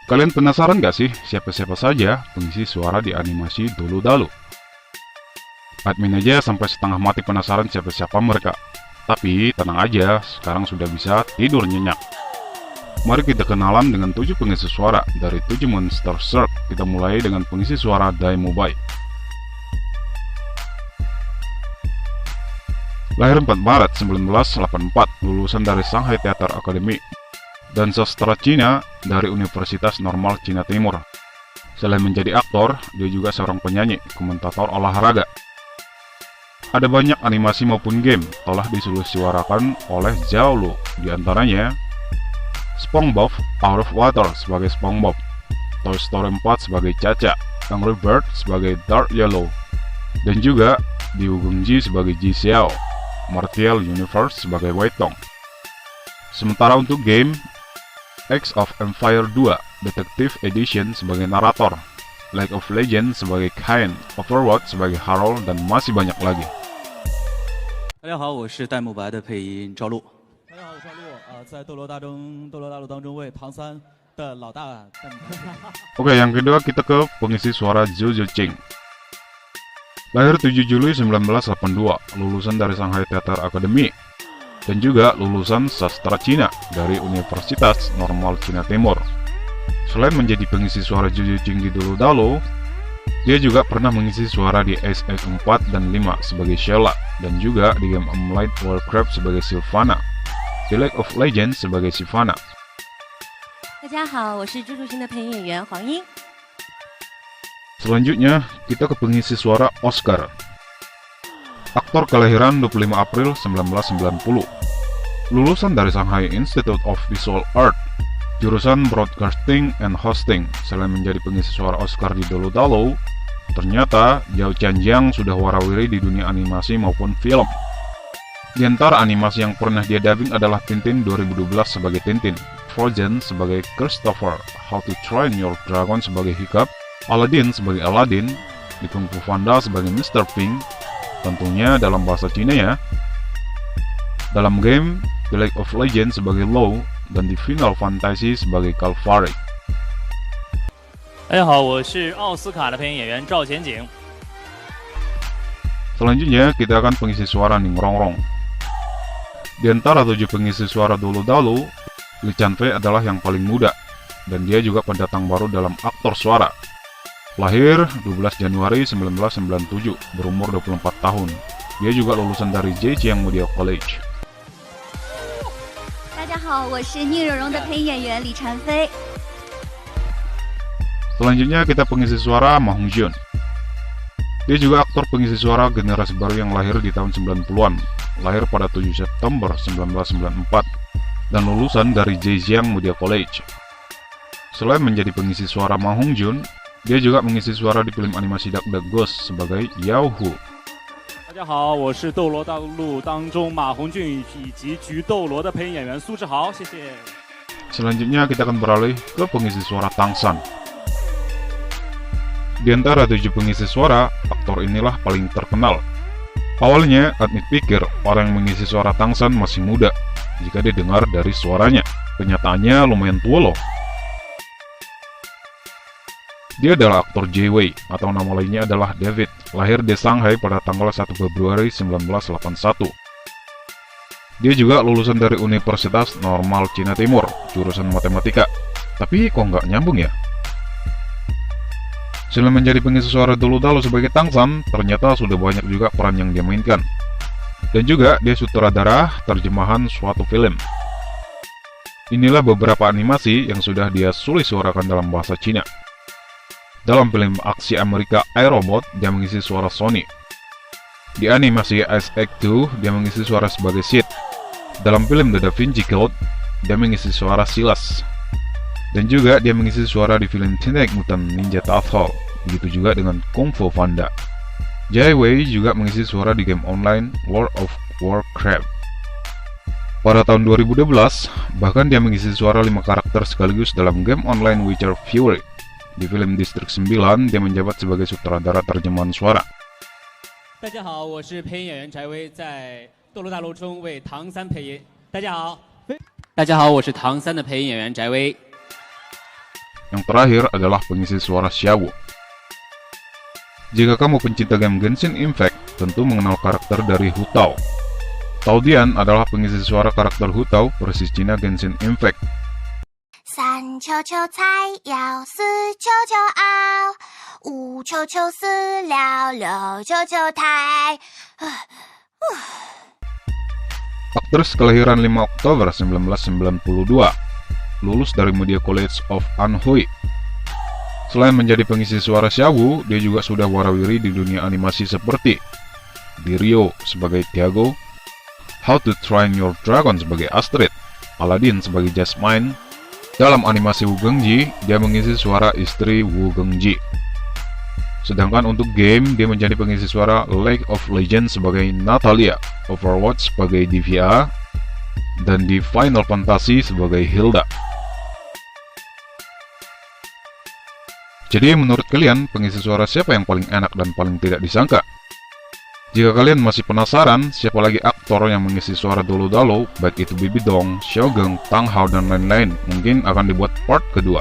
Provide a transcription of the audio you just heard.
Kalian penasaran gak sih siapa-siapa saja pengisi suara di animasi Dolu Dalu? Admin aja sampai setengah mati penasaran siapa-siapa mereka. Tapi tenang aja, sekarang sudah bisa tidur nyenyak. Mari kita kenalan dengan 7 pengisi suara dari 7 Monster Shark. Kita mulai dengan pengisi suara Daimobai. Lahir 4 Maret 1984, lulusan dari Shanghai Theater Academy dan sastra Cina dari Universitas Normal Cina Timur. Selain menjadi aktor, dia juga seorang penyanyi, komentator olahraga. Ada banyak animasi maupun game telah disuarakan oleh Zhao Lu, diantaranya SpongeBob Out of Water sebagai SpongeBob, Toy Story 4 sebagai Caca, Angry Bird sebagai Dark Yellow, dan juga Diu Gongji sebagai Ji Xiao, Martial Universe sebagai Weitong. Sementara untuk game, Age of Empire 2 Detective Edition sebagai narator, League of Legends sebagai Kain, Overwatch sebagai Harold, dan masih banyak lagi. 大家好，我是戴沐白的配音赵露。大家好，我是赵露在斗罗大陆当中为唐三的老大。Oke, yang kedua kita ke pengisi suara Zhu Ching. Lahir 7 Juli 1982, lulusan dari Shanghai Theater Academy dan juga lulusan sastra Cina dari Universitas Normal Cina Timur. Selain menjadi pengisi suara Zhu Ching di Dolu Dalu, dia juga pernah mengisi suara di SF4 dan 5 sebagai Sheila, dan juga di game online Warcraft sebagai Sylvana, di League of Legends sebagai Sivana. 大家好，我是猪猪星的配音演员黄英。 Selanjutnya, kita ke pengisi suara Oscar. Aktor kelahiran 25 April 1990. Lulusan dari Shanghai Institute of Visual Art, jurusan Broadcasting and Hosting. Selain menjadi pengisi suara Oscar di Dolu Dalu, ternyata Zhao Chanjiang sudah warawiri di dunia animasi maupun film. Di antara animasi yang pernah dia dubbing adalah Tintin 2012 sebagai Tintin, Frozen sebagai Christopher, How to Train Your Dragon sebagai Hiccup, Aladdin sebagai Aladdin, di Kung Fu Panda sebagai Mr. Ping, tentunya dalam bahasa Cina ya. Dalam game, The League of Legends sebagai Low, dan di Final Fantasy sebagai Calvary. 大家好，我是奥斯卡的配音演员赵前景。 Selanjutnya, kita akan pengisi suara Ning Rongrong. Di antara 7 pengisi suara Dolu Dalu, Li Chanfei adalah yang paling muda, dan dia juga pendatang baru dalam aktor suara. Lahir 12 Januari 1997, berumur 24 tahun. Dia juga lulusan dari Zhejiang Media College. 大家好，我是宁荣荣的配音演员李婵菲。 Selanjutnya kita pengisi suara Ma Hongjun. Dia juga aktor pengisi suara generasi baru yang lahir di tahun 90-an, lahir pada 7 September 1994, dan lulusan dari Zhejiang Media College. Selain menjadi pengisi suara Ma Hongjun, dia juga mengisi suara di film animasi Duck Duck Goose sebagai Yao Hu. 大家好，我是斗罗大陆当中马红俊以及菊斗罗的配音演员苏志豪，谢谢。 Selanjutnya kita akan beralih ke pengisi suara Tang San. Di antara 7 pengisi suara, aktor inilah paling terkenal. Awalnya, admin pikir orang yang mengisi suara Tang San masih muda jika didengar dari suaranya. Kenyataannya lumayan tua loh. Dia adalah aktor Jie-Wei, atau nama lainnya adalah David, lahir di Shanghai pada tanggal 1 Februari 1981. Dia juga lulusan dari Universitas Normal Cina Timur, jurusan matematika. Tapi kok nggak nyambung ya? Selain menjadi pengisi suara Dolu Dalu sebagai Tang San, ternyata sudah banyak juga peran yang dia mainkan. Dan juga dia sutradara terjemahan suatu film. Inilah beberapa animasi yang sudah dia suarakan dalam bahasa Cina. Dalam film aksi Amerika iRobot, dia mengisi suara Sony. Di animasi Ice Egg 2, dia mengisi suara sebagai Sid. Dalam film The Da Vinci Code, dia mengisi suara Silas. Dan juga dia mengisi suara di film Teenage Mutant Ninja Turtle. Begitu juga dengan Kung Fu Panda. Jie-Wei juga mengisi suara di game online World of Warcraft. Pada tahun 2012, bahkan dia mengisi suara 5 karakter sekaligus dalam game online Witcher Fury. Di film Distrik 9, dia menjabat sebagai sutradara terjemahan suara. 大家好，我是配音演员翟威，在斗罗大陆中为唐三配音。大家好，大家好，我是唐三的配音演员翟威。Yang terakhir adalah pengisi suara Xiaowu. Jika kamu pencinta game Genshin Impact, tentu mengenal karakter dari Hu Tao. Tao Dian adalah pengisi suara karakter Hu Tao versi Cina Genshin Impact. 三球球菜肴，四球球熬，五球球饲料，六球球台。 Aktris kelahiran 5 Oktober 1992, lulus dari Media College of Anhui. Selain menjadi pengisi suara Xiaowu, dia juga sudah warawiri di dunia animasi seperti di Rio sebagai Tiago, How to Train Your Dragon sebagai Astrid, Aladdin sebagai Jasmine. Dalam animasi Wu Gengji, dia mengisi suara istri Wu Gengji. Sedangkan untuk game, dia menjadi pengisi suara League of Legends sebagai Natalia, Overwatch sebagai Divya, dan di Final Fantasy sebagai Hilda. Jadi menurut kalian, pengisi suara siapa yang paling enak dan paling tidak disangka? Jika kalian masih penasaran siapa lagi aktor yang mengisi suara Dolo Dalo, baik itu Bibi Dong, Xiaogeng, Tang Hao, dan lain-lain, mungkin akan dibuat part kedua.